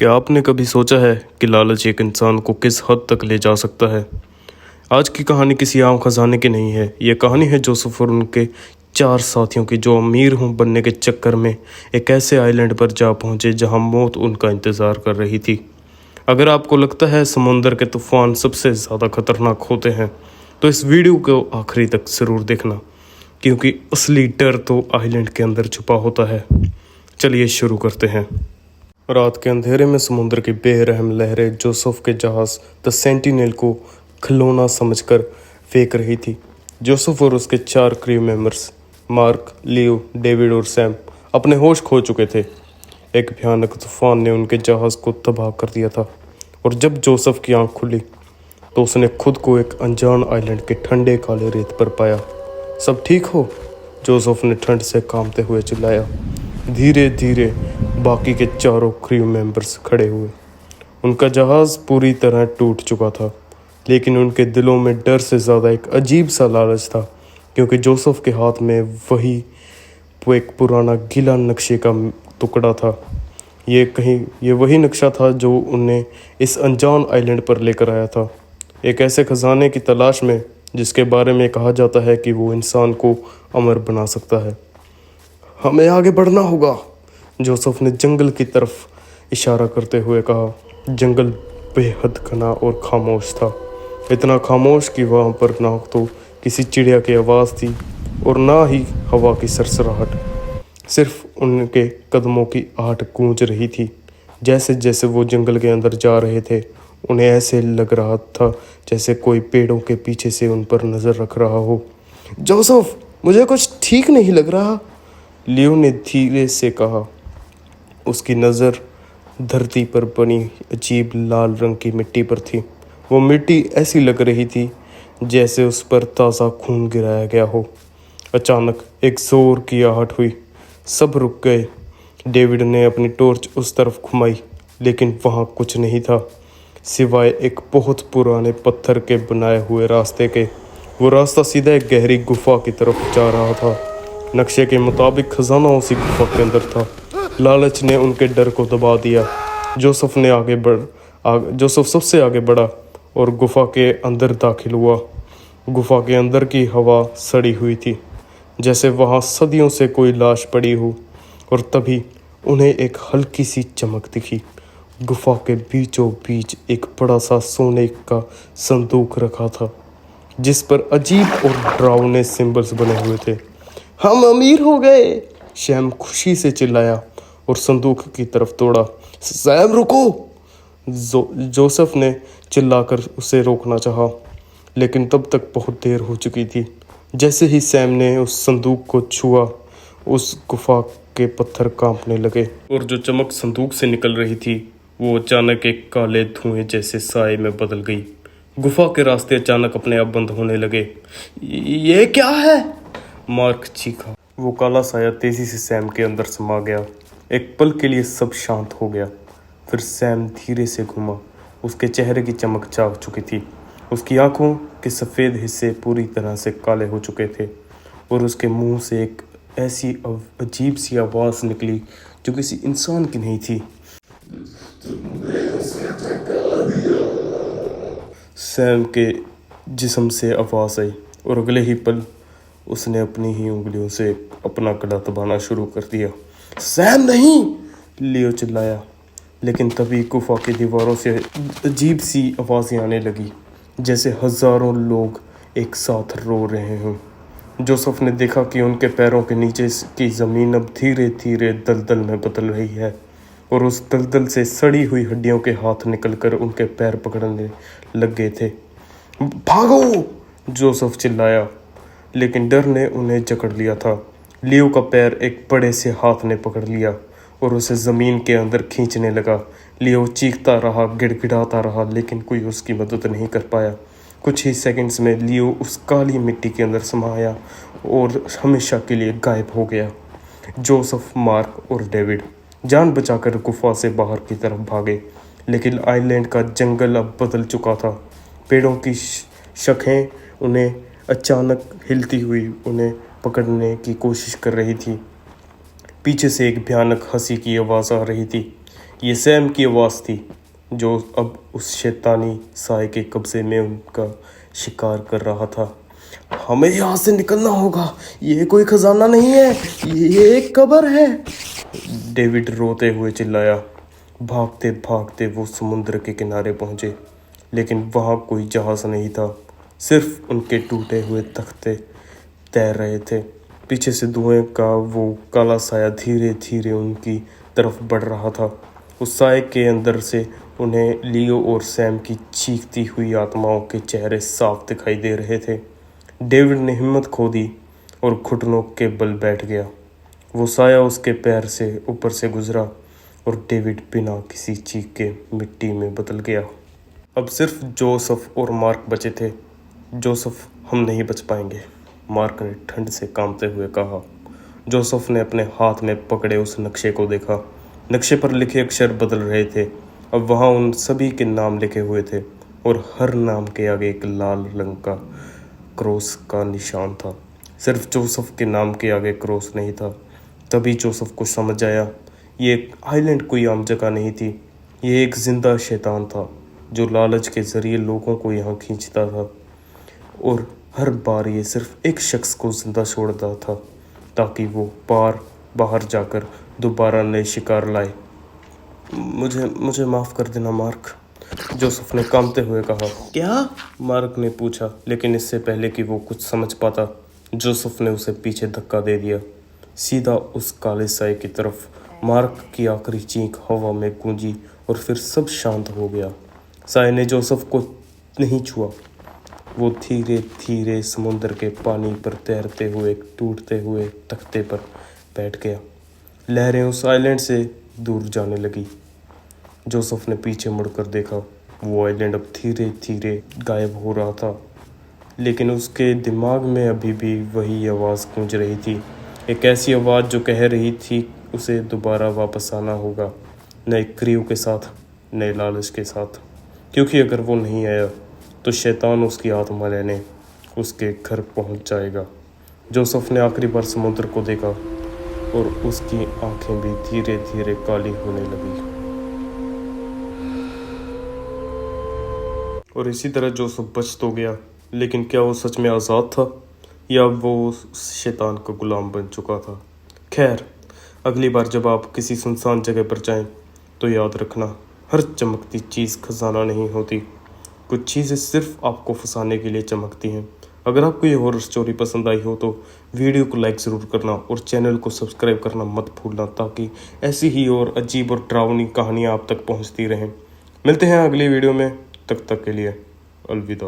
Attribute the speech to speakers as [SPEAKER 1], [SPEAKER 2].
[SPEAKER 1] क्या आपने कभी सोचा है कि लालच एक इंसान को किस हद तक ले जा सकता है। आज की कहानी किसी आम खजाने की नहीं है। यह कहानी है जोसेफ और उनके 4 साथियों की, जो अमीर हों बनने के चक्कर में एक ऐसे आइलैंड पर जा पहुंचे जहां मौत उनका इंतज़ार कर रही थी। अगर आपको लगता है समुंदर के तूफान सबसे ज़्यादा खतरनाक होते हैं तो इस वीडियो को आखिरी तक ज़रूर देखना, क्योंकि असली डर तो आइलैंड के अंदर छुपा होता है। चलिए शुरू करते हैं। रात के अंधेरे में समुद्र की बेरहम लहरें जोसेफ के जहाज द सेंटिनेल को खिलौना समझकर फेंक रही थी। जोसेफ और उसके 4 क्रू मेंबर्स मार्क, लियो, डेविड और सैम अपने होश खो चुके थे। एक भयानक तूफान ने उनके जहाज को तबाह कर दिया था, और जब जोसेफ की आंख खुली तो उसने खुद को एक अनजान आइलैंड के ठंडे काले रेत पर पाया। सब ठीक हो? जोसेफ ने ठंड से कांपते हुए चिल्लाया। धीरे धीरे बाकी के चारों क्रू मेंबर्स खड़े हुए। उनका जहाज़ पूरी तरह टूट चुका था, लेकिन उनके दिलों में डर से ज़्यादा एक अजीब सा लालच था, क्योंकि जोसेफ के हाथ में वो एक पुराना गीला नक्शे का टुकड़ा था। ये वही नक्शा था जो उन्हें इस अनजान आइलैंड पर लेकर आया था, एक ऐसे खजाने की तलाश में जिसके बारे में कहा जाता है कि वो इंसान को अमर बना सकता है। हमें आगे बढ़ना होगा, जोसेफ ने जंगल की तरफ इशारा करते हुए कहा। जंगल बेहद घना और खामोश था, इतना खामोश कि वहाँ पर ना तो किसी चिड़िया की आवाज़ थी और ना ही हवा की सरसराहट। सिर्फ उनके कदमों की आहट गूंज रही थी। जैसे जैसे वो जंगल के अंदर जा रहे थे, उन्हें ऐसे लग रहा था जैसे कोई पेड़ों के पीछे से उन पर नज़र रख रहा हो। जोसेफ, मुझे कुछ ठीक नहीं लग रहा, लियो ने धीरे से कहा। उसकी नज़र धरती पर बनी अजीब लाल रंग की मिट्टी पर थी। वो मिट्टी ऐसी लग रही थी जैसे उस पर ताज़ा खून गिराया गया हो। अचानक एक जोर की आहट हुई। सब रुक गए। डेविड ने अपनी टॉर्च उस तरफ घुमाई, लेकिन वहाँ कुछ नहीं था सिवाय एक बहुत पुराने पत्थर के बनाए हुए रास्ते के। वो रास्ता सीधा एक गहरी गुफा की तरफ जा रहा था। नक्शे के मुताबिक खजाना उसी गुफा के अंदर था। लालच ने उनके डर को दबा दिया। जोसेफ सबसे आगे बढ़ा और गुफा के अंदर दाखिल हुआ। गुफा के अंदर की हवा सड़ी हुई थी, जैसे वहाँ सदियों से कोई लाश पड़ी हो। और तभी उन्हें एक हल्की सी चमक दिखी। गुफा के बीचों बीच एक बड़ा सा सोने का संदूक रखा था, जिस पर अजीब और डरावने सिंबल्स बने हुए थे। हम अमीर हो गए, शैम खुशी से चिल्लाया और संदूक की तरफ दौड़ा। सैम रुको, जोसेफ ने चिल्लाकर उसे रोकना चाहा, लेकिन तब तक बहुत देर हो चुकी थी। जैसे ही सैम ने उस संदूक को छुआ, उस गुफा के पत्थर कांपने लगे, और जो चमक संदूक से निकल रही थी वो अचानक एक काले धुएं जैसे साए में बदल गई। गुफा के रास्ते अचानक अपने आप बंद होने लगे। ये क्या है? मार्क चीखा। वो काला साया तेजी से सैम के अंदर समा गया। एक पल के लिए सब शांत हो गया। फिर सैम धीरे से घूमा। उसके चेहरे की चमक जाग चुकी थी। उसकी आंखों के सफ़ेद हिस्से पूरी तरह से काले हो चुके थे, और उसके मुंह से एक ऐसी अजीब सी आवाज़ निकली जो किसी इंसान की नहीं थी। सैम के जिस्म से आवाज़ आई, और अगले ही पल उसने अपनी ही उंगलियों से अपना गला दबाना शुरू कर दिया। सैम नहीं, लियो चिल्लाया, लेकिन तभी गुफा की दीवारों से अजीब सी आवाज़ें आने लगी, जैसे हज़ारों लोग एक साथ रो रहे हों। जोसेफ ने देखा कि उनके पैरों के नीचे की ज़मीन अब धीरे धीरे दलदल में बदल रही है, और उस दलदल से सड़ी हुई हड्डियों के हाथ निकलकर उनके पैर पकड़ने लग गए थे। भागो, जोसेफ चिल्लाया, लेकिन डर ने उन्हें जकड़ लिया था। लियो का पैर एक बड़े से हाथ ने पकड़ लिया और उसे ज़मीन के अंदर खींचने लगा। लियो चीखता रहा, गिड़गिड़ाता रहा, लेकिन कोई उसकी मदद नहीं कर पाया। कुछ ही सेकंड्स में लियो उस काली मिट्टी के अंदर समाया और हमेशा के लिए गायब हो गया। जोसेफ, मार्क और डेविड जान बचाकर गुफा से बाहर की तरफ भागे, लेकिन आइलैंड का जंगल अब बदल चुका था। पेड़ों की शाखें उन्हें अचानक हिलती हुई उन्हें पकड़ने की कोशिश कर रही थी। पीछे से एक भयानक हंसी की आवाज़ आ रही थी। ये सैम की आवाज़ थी जो अब उस शैतानी साए के कब्जे में उनका शिकार कर रहा था। हमें यहाँ से निकलना होगा, ये कोई खजाना नहीं है, ये एक कब्र है, डेविड रोते हुए चिल्लाया। भागते भागते वो समुद्र के किनारे पहुंचे, लेकिन वहाँ कोई जहाज़ नहीं था, सिर्फ उनके टूटे हुए तख्ते तैर रहे थे। पीछे से धुएं का वो काला साया धीरे धीरे उनकी तरफ बढ़ रहा था। उस साए के अंदर से उन्हें लियो और सैम की चीखती हुई आत्माओं के चेहरे साफ दिखाई दे रहे थे। डेविड ने हिम्मत खो दी और घुटनों के बल बैठ गया। वो साया उसके पैर से ऊपर से गुजरा और डेविड बिना किसी चीख के मिट्टी में बदल गया। अब सिर्फ जोसेफ और मार्क बचे थे। जोसेफ, हम नहीं बच पाएंगे, मार्क ने ठंड से कांपते हुए कहा। जोसेफ ने अपने हाथ में पकड़े उस नक्शे को देखा। नक्शे पर लिखे अक्षर बदल रहे थे। अब वहाँ उन सभी के नाम लिखे हुए थे और हर नाम के आगे एक लाल रंग का क्रॉस का निशान था। सिर्फ जोसेफ के नाम के आगे क्रॉस नहीं था। तभी जोसेफ को समझ आया, ये एक आइलैंड कोई आम जगह नहीं थी, ये एक जिंदा शैतान था जो लालच के ज़रिए लोगों को यहाँ खींचता था। और हर बार ये सिर्फ एक शख्स को जिंदा छोड़ता था ताकि वो बाहर जाकर दोबारा नए शिकार लाए। मुझे माफ़ कर देना मार्क, जोसेफ ने कांपते हुए कहा। क्या? मार्क ने पूछा, लेकिन इससे पहले कि वो कुछ समझ पाता, जोसेफ ने उसे पीछे धक्का दे दिया, सीधा उस काले साए की तरफ। मार्क की आखिरी चीख हवा में गूंजी और फिर सब शांत हो गया। साए ने जोसेफ को नहीं छुआ। वो धीरे धीरे समुद्र के पानी पर तैरते हुए टूटते हुए तख्ते पर बैठ गया। लहरें उस आइलैंड से दूर जाने लगी। जोसेफ ने पीछे मुड़कर देखा। वो आइलैंड अब धीरे धीरे गायब हो रहा था, लेकिन उसके दिमाग में अभी भी वही आवाज़ गूंज रही थी। एक ऐसी आवाज़ जो कह रही थी उसे दोबारा वापस आना होगा, नए क्रियो के साथ, नए लालच के साथ, क्योंकि अगर वो नहीं आया तो शैतान उसकी आत्मा लेने उसके घर पहुंच जाएगा। जोसेफ ने आखिरी बार समुद्र को देखा और उसकी आंखें भी धीरे धीरे काली होने लगी। और इसी तरह जोसेफ बच तो गया, लेकिन क्या वो सच में आज़ाद था या वो उस शैतान का गुलाम बन चुका था? खैर, अगली बार जब आप किसी सुनसान जगह पर जाएं तो याद रखना, हर चमकती चीज़ खजाना नहीं होती। कुछ चीज़ें सिर्फ आपको फंसाने के लिए चमकती हैं। अगर आपको ये हॉरर स्टोरी पसंद आई हो तो वीडियो को लाइक ज़रूर करना और चैनल को सब्सक्राइब करना मत भूलना, ताकि ऐसी ही और अजीब और डरावनी कहानियाँ आप तक पहुँचती रहें। मिलते हैं अगली वीडियो में, तब तक के लिए अलविदा।